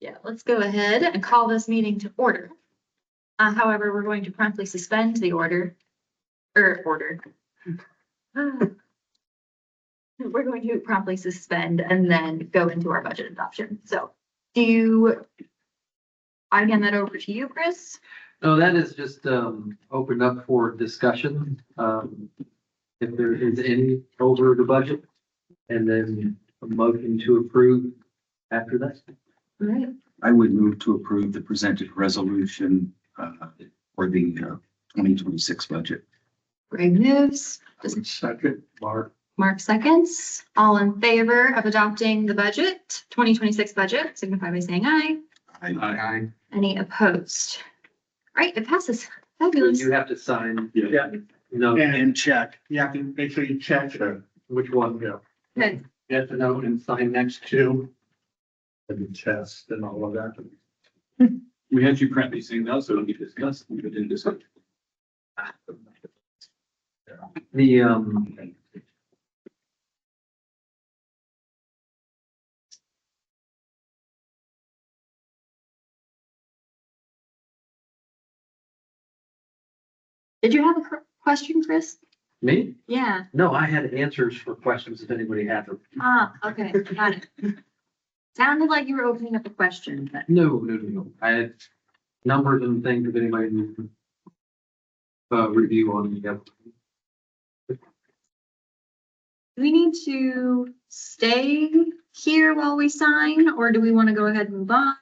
Yeah, let's go ahead and call this meeting to order. However, we're going to promptly suspend the order. We're going to promptly suspend and then go into our budget adoption. So I hand that over to you, Chris? No, that is just opened up for discussion. If there is any over the budget, and then a motion to approve after that. All right. I would move to approve the presented resolution for the 2026 budget. Greg moves. Second, Mark. Mark seconds. All in favor of adopting the budget, 2026 budget, signify by saying aye. Aye. Any opposed? All right, it passes. So Fabulous. you have to sign. Yeah. No, And check. You have to make sure you check which one? Yeah. Good. Get the note and sign next to the test and all of that. We had you print these things out so it'll be discussed. We didn't discuss. The Did you have a question, Chris? me? Yeah. No, I had answers for questions if anybody had them. Okay, got it. Sounded like you were opening up a question, but No. I had numbers and things if anybody needs review on the. do we need to stay here while we sign, or do we want to go ahead and move on?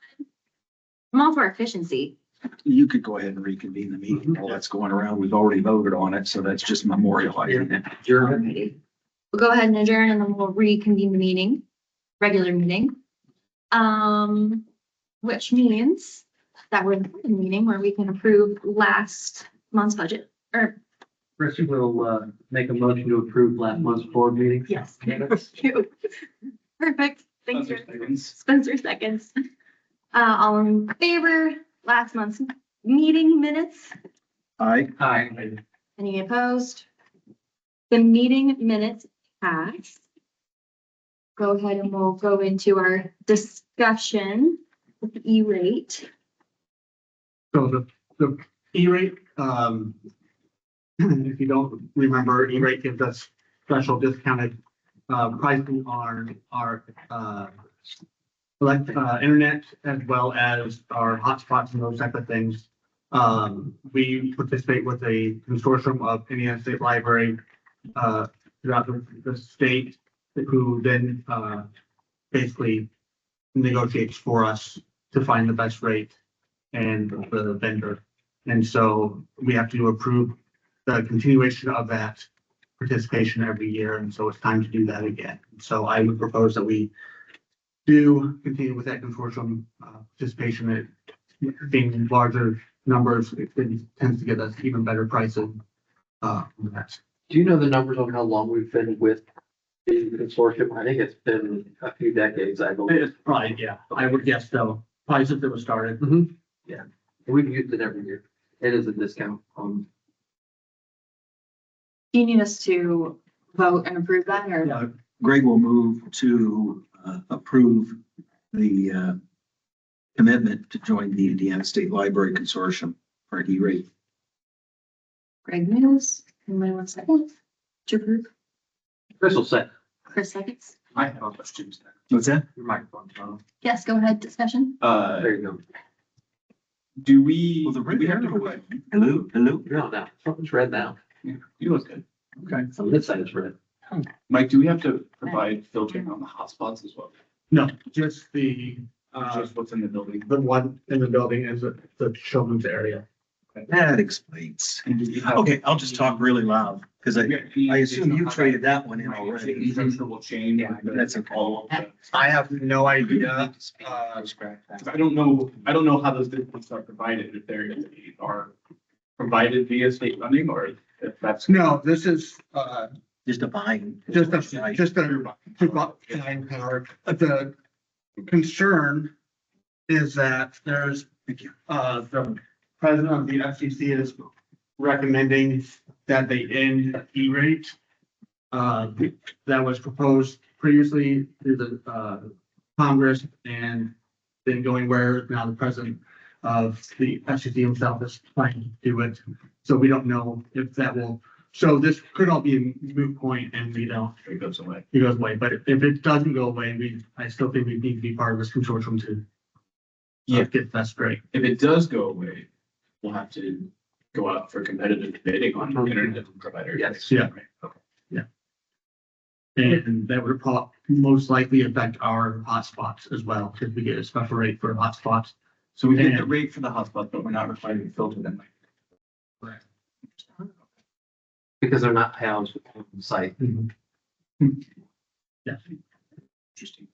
I'm all for efficiency. You could go ahead and reconvene the meeting while that's going around. We've already voted on it, so that's just memorializing it. German. Alrighty. We'll go ahead and adjourn and then we'll reconvene the meeting, regular meeting. Which means that we're in the meeting where we can approve last month's budget, or Chris will make a motion to approve last month's board meeting. yes. Perfect. Thanks, Seconds. Spencer seconds. All in favor, last month's meeting minutes? Aye. Aye. Any opposed? The meeting minutes pass. Go ahead and we'll go into our discussion with the E-rate. So the E-rate, if you don't remember, E-rate gives us special discounted pricing on our internet as well as our hotspots and those type of things. We participate with a consortium of Indiana State Library throughout the state, who then basically negotiates for us to find the best rate and the vendor. And so we have to approve the continuation of that participation every year. And so it's time to do that again. So I would propose that we do continue with that consortium participation. It being larger numbers, it tends to get us even better pricing. That's Do you know the numbers on how long we've been with the consortium? I think it's been a few decades, I believe. it's probably, yeah, I would guess so. Probably since it was started. Yeah, we've used it every year. It is a discount. Do you need us to vote and approve that, or? Greg will move to approve the commitment to join the Indiana State Library Consortium for E-rate. Greg moves. Anybody want a second to approve? Chris will say, Chris seconds. I have a question. What's that? your microphone's on. Yes, go ahead, discussion. There you go. Do we? Well, the we have to radio- provide- Hello, hello. No, something's red now. Yeah, you look good. Okay. On this side is red. Mike, do we have to provide filtering on the hotspots as well? No, just the Just what's in the building? the one in the building is the children's area. That explains. And do you have- Okay, I'll just talk really loud because I assume you traded that one in already. Infrastructure will change. That's a all of the. I have no idea. Because I don't know how those discounts are provided, if they are provided via state funding or if that's. No, this is Just a buying. just a buying power. The concern is that there's the president of the FCC is recommending that they end E-rate. That was proposed previously through the Congress, and didn't go anywhere. Now the president of the FCC himself is trying to do it. So we don't know if that will, so this could all be a moot point and we don't, It goes away. it goes away. But if it doesn't go away, I still think we need to be part of this consortium to Yeah. get that straight. If it does go away, we'll have to go out for competitive bidding on internet providers. Yes. Yeah. Right, okay. And that would most likely affect our hotspots as well, because we get a special rate for hotspots. So we get the rate for the hotspot, but we're not required to filter them. Because they're not housed on the site. Yeah. Interesting.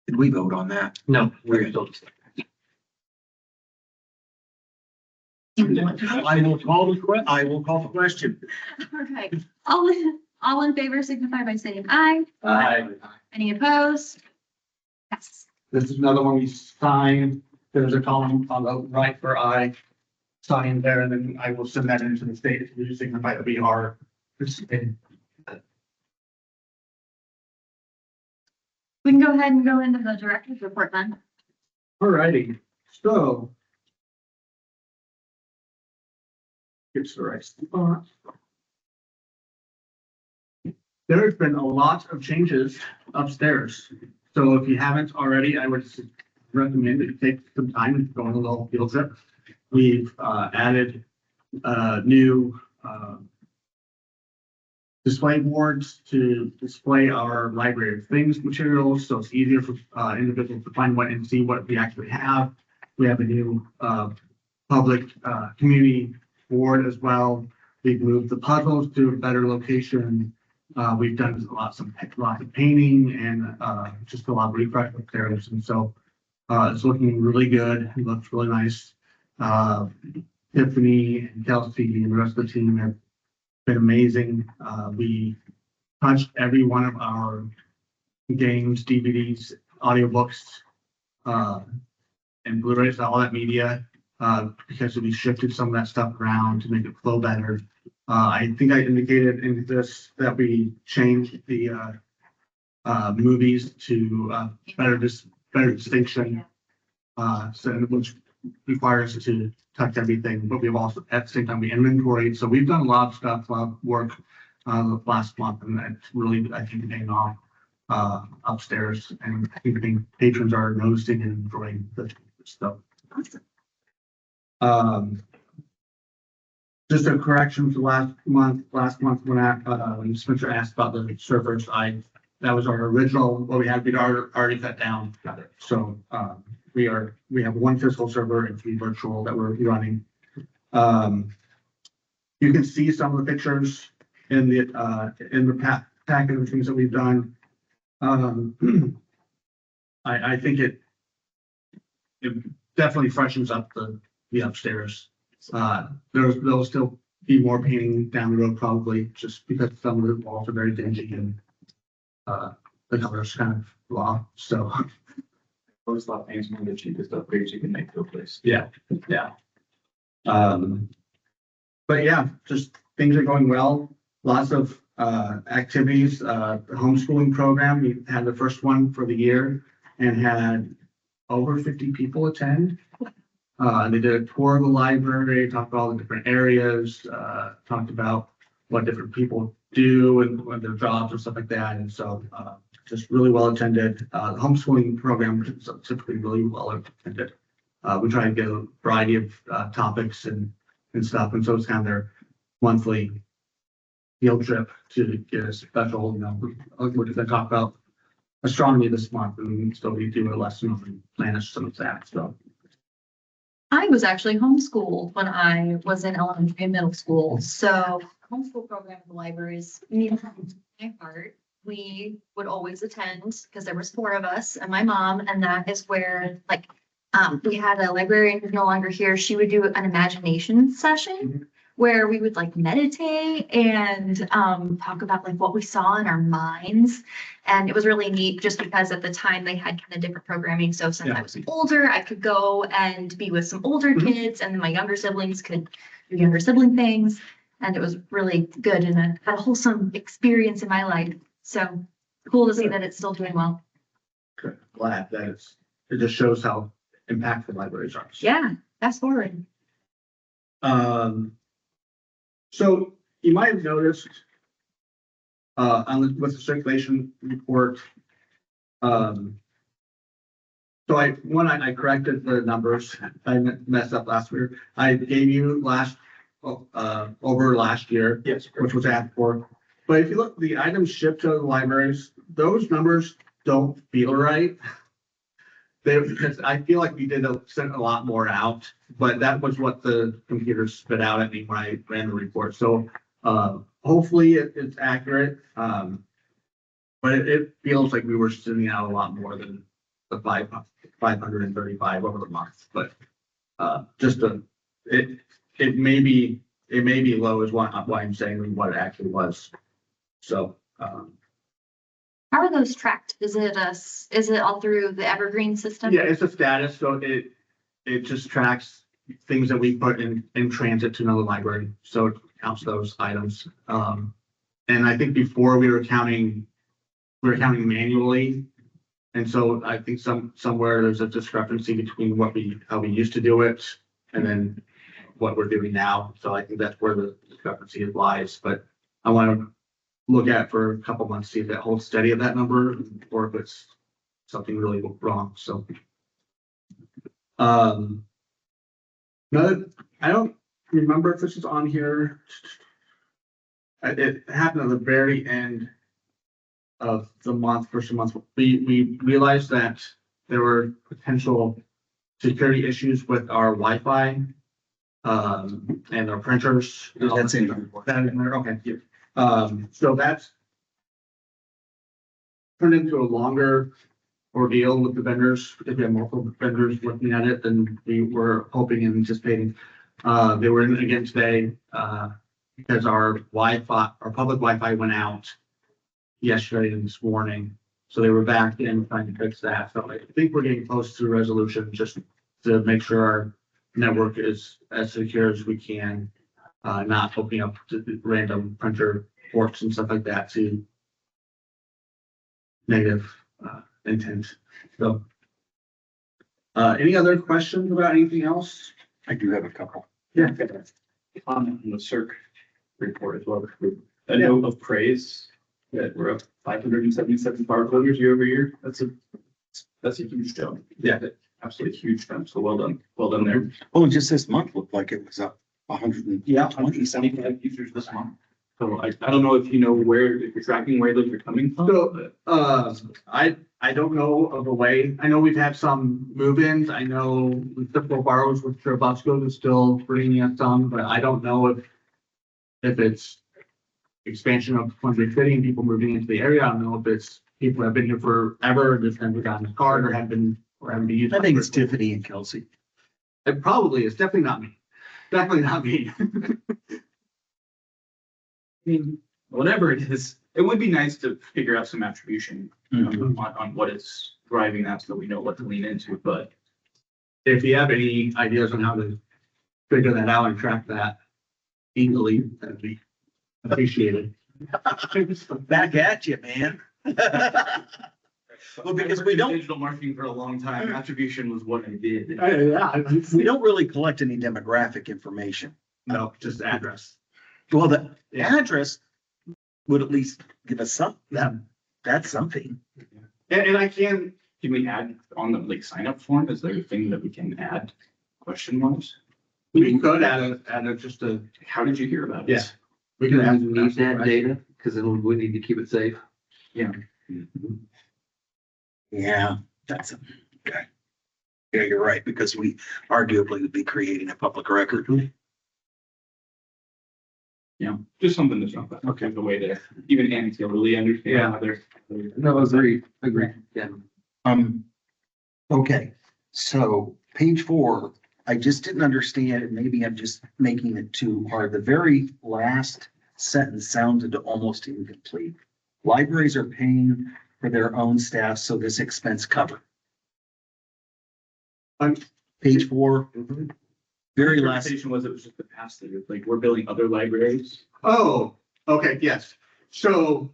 Did we vote on that? No, we're still just. I will call the question. Okay, all in favor signify by saying aye. Any opposed? Yes. This is another one we signed. There's a column on the right for I sign there, and then I will send that into the state to signify that we are participating. We can go ahead and go into the director's report then. Alrighty, so. Get to the right spot. There's been a lot of changes upstairs. So if you haven't already, I would recommend that you take some time and go on a little field trip. We've added new display boards to display our library of things materials, so it's easier for individuals to find what and see what we actually have. We have a new public community board as well. We've moved the puzzles to a better location. We've done lots of painting and just a lot of refresh upstairs, and so it's looking really good. It looks really nice. Tiffany and Kelsey and the rest of the team have been amazing. We touched every one of our games, DVDs, audiobooks, and Blu-rays, all that media, because we shifted some of that stuff around to make it flow better. I think I indicated in this that we changed the movies to better distinction, so which requires us to touch everything, but we've also at the same time we inventoried. So we've done a lot of stuff, a lot of work last month, and it's really, I think, paying off upstairs. And I think patrons are noticing and enjoying the stuff. Just a correction for last month when Spencer asked about the servers, that was our original, what we had, we'd already cut down. Got it. So, we have one physical server and 3 virtual that we're running. You can see some of the pictures in the packet of things that we've done. I think it definitely freshens up the upstairs. There'll still be more painting down the road probably, just because some of the walls are very dingy and the color's kind of raw, so. Always thought paint's one of the cheapest upgrades you can make to a place. Yeah. But yeah, just things are going well. Lots of activities. The homeschooling program, we had the first one for the year and had over 50 people attend. They did a tour of the library, talked about all the different areas, talked about what different people do and what their jobs and stuff like that. And so just really well attended. The homeschooling program is typically really well attended. We try and get a variety of topics and stuff. And so it's kind of their monthly field trip to get a special, we're going to talk about astronomy this month. And so we do a lesson on planets, some of that. So. I was actually homeschooled when I was in elementary and middle school. So homeschool program at the library is near my heart. We would always attend because there was 4 of us and my mom, and that is where we had a librarian who's no longer here. She would do an imagination session where we would meditate and talk about what we saw in our minds. And it was really neat just because at the time they had kind of different programming. So since I was older, I could go and be with some older kids, and then my younger siblings could do younger sibling things. And it was really good and a wholesome experience in my life. So cool to see that it's still doing well. Good. Glad that it's it just shows how impactful libraries are. Yeah, fast forward. So you might have noticed with the circulation report, so I corrected the numbers. I messed up last year. I gave you over last year, Yes. which was asked for. But if you look, the items shipped to the libraries, those numbers don't feel right. Because I feel like we sent a lot more out, but that was what the computer spit out at me when I ran the report. So hopefully it's accurate. But it feels like we were sending out a lot more than the 535 over the month. But it may be low is why I'm saying what it actually was. So How are those tracked? Is it all through the Evergreen system? yeah, it's a status, so it just tracks things that we put in transit to another library, so it counts those items. And I think before we were counting manually. And so I think somewhere there's a discrepancy between how we used to do it and then what we're doing now. So I think that's where the discrepancy lies, but I want to look at it for a couple months, see if that holds steady at that number or if it's something really wrong. So no, I don't remember if this is on here. It happened at the very end of the first month. We realized that there were potential security issues with our Wi-Fi and our printers. That's in the report. That in there, okay. So that's turned into a longer ordeal with the vendors. If you have multiple vendors looking at it, then we were hoping and anticipating. They were in again today because our public Wi-Fi went out yesterday and this morning. So they were back in trying to fix that. So I think we're getting close to a resolution just to make sure our network is as secure as we can, not opening up to random printer ports and stuff like that to negative intent. So any other questions about anything else? I do have a couple. Yeah. Comment on the CERC report as well. A note of praise that we're up 577 power voters year over year. That's a huge jump. Yeah. Absolutely huge jump. So well done. Well done there. Well, just this month looked like it was up 120 something. 175 users this month. So I don't know if you know if you're tracking where those are coming from. So I don't know of a way. I know we've had some move-ins. I know with typical borrows with Churubusco is still bringing us some, but I don't know if it's expansion of Quincy City and people moving into the area. I don't know if it's people have been here forever and just never gotten a card or haven't been used. I think it's Tiffany and Kelsey. It probably is. Definitely not me. Definitely not me. I mean, whatever it is, it would be nice to figure out some attribution on what is driving that so we know what to lean into, but If you have any ideas on how to figure that out and track that easily, that'd be appreciated. Back at you, man. Well, because we don't- Digital marketing for a long time, attribution was what I did. Yeah. We don't really collect any demographic information. No, just address. Well, the Yeah. address would at least give us that's something. And I can, Can we add on the sign up form? Is there a thing that we can add question marks? we could add just a, How did you hear about yeah. it? We Do can add. we need that data? Because then we need to keep it safe. Yeah. Yeah, that's okay. Yeah, you're right, because we arguably would be creating a public record. Yeah, just something that's not that. Okay. The way to even anecdotally understand Yeah. how they're. No, agree. Yeah. Okay, so page 4, I just didn't understand, and maybe I'm just making it too hard. The very last sentence sounded almost incomplete. Libraries are paying for their own staff, so this expense covered. Page 4, very last, Interpretation was it was just the pass through, like we're billing other libraries. Oh, okay, yes. So,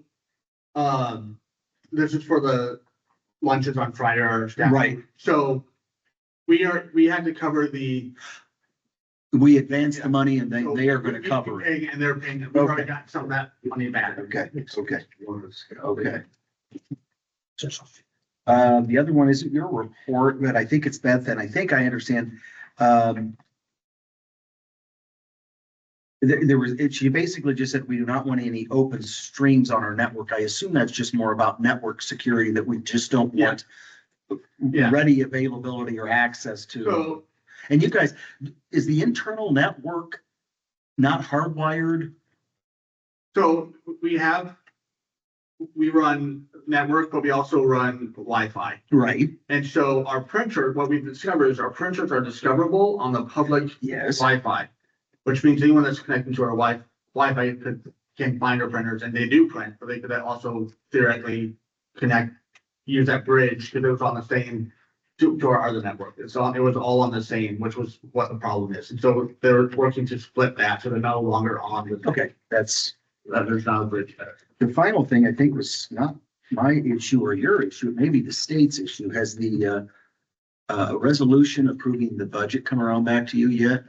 this is for the lunches on Friday or staff. Right. So we had to cover the. We advance the money and they are gonna we- cover it. paying And they're paying, we've already got some of that money back. Okay, okay. The other one is your report, but I think it's Beth, and I think I understand. There was, she basically just said we do not want any open streams on our network. I assume that's just more about network security, that we just don't want Yeah. ready availability or access to. So, And you guys, is the internal network not hardwired? so we run network, but we also run Wi-Fi. Right, And so our printer, what we've discovered is our printers are discoverable on the public yes, Wi-Fi, which means anyone that's connecting to our Wi-Fi can find our printers, and they do print, but they could also theoretically use that bridge, because it was on the same to our other network. It was all on the same, which was what the problem is. And so they're working to split that, so they're no longer on the. okay, that's. There's not a bridge there. The final thing I think was not my issue or your issue, maybe the state's issue. Has the resolution approving the budget come around back to you yet?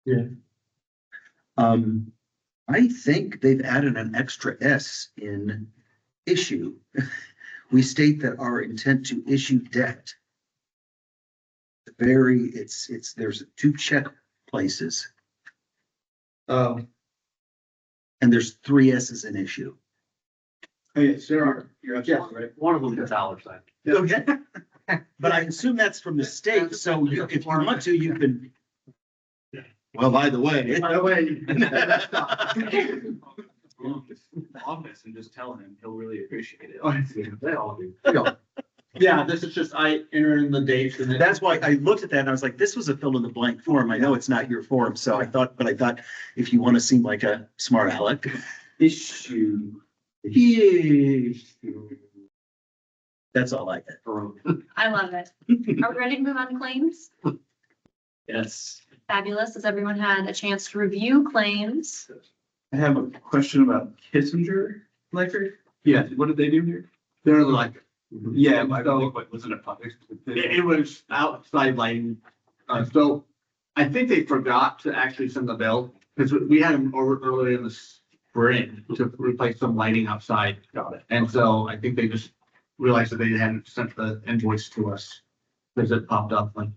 Yeah. I think they've added an extra S in issue. We state that our intent to issue debt. There's 2 check places and there's 3 S's in issue. Oh, yes, there are. You're absolutely right. One of them is dollar sign. Okay. But I assume that's from the state, so if you want to, you can. Well, by the way. By the way. Office and just tell him, he'll really appreciate it. They all do. Yeah, this is just, I enter in the dates and then. That's why I looked at that and I was like, this was a fill in the blank form. I know it's not your form, so I thought if you want to seem like a smart aleck. Issue. That's all I get. I love it. Are we ready to move on to claims? Yes. Fabulous. Has everyone had a chance to review claims? I have a question about Kissinger Library. Yeah, what did they do here? They're like, Yeah, I don't think, what, was it a public? it was outside lighting. So I think they forgot to actually send the bill, because we had them over earlier in the spring to replace some lighting outside. Got it. And so I think they just realized that they hadn't sent the invoice to us, because it popped up like,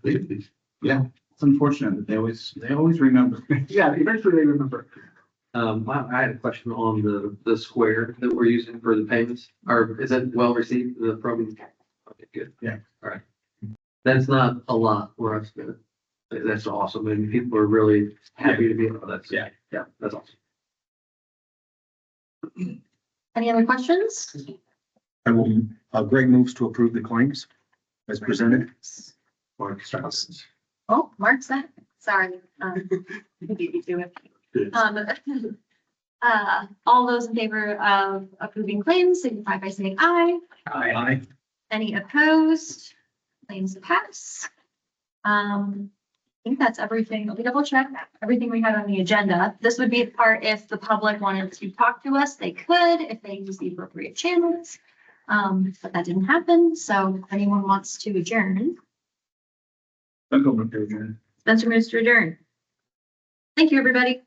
yeah. It's unfortunate that they always remember. Yeah, eventually they remember. I had a question on the square that we're using for the payments, or is that well received, the program? Okay, good. Yeah. All right. That's not a lot for us, but that's awesome, and people are really happy to be able to, that's, Yeah. yeah, that's awesome. Any other questions? I will, Greg moves to approve the claims as presented. Oh, Mark's that. Sorry. You beat me to it. All those in favor of approving claims signify by saying aye. Aye. Any opposed? Claims pass. I think that's everything. Let me double check everything we had on the agenda. This would be the part if the public wanted to talk to us, they could, if they use the appropriate channels. But that didn't happen. So if anyone wants to adjourn, I'll go with the adjourn. Spencer moves to adjourn. Thank you, everybody.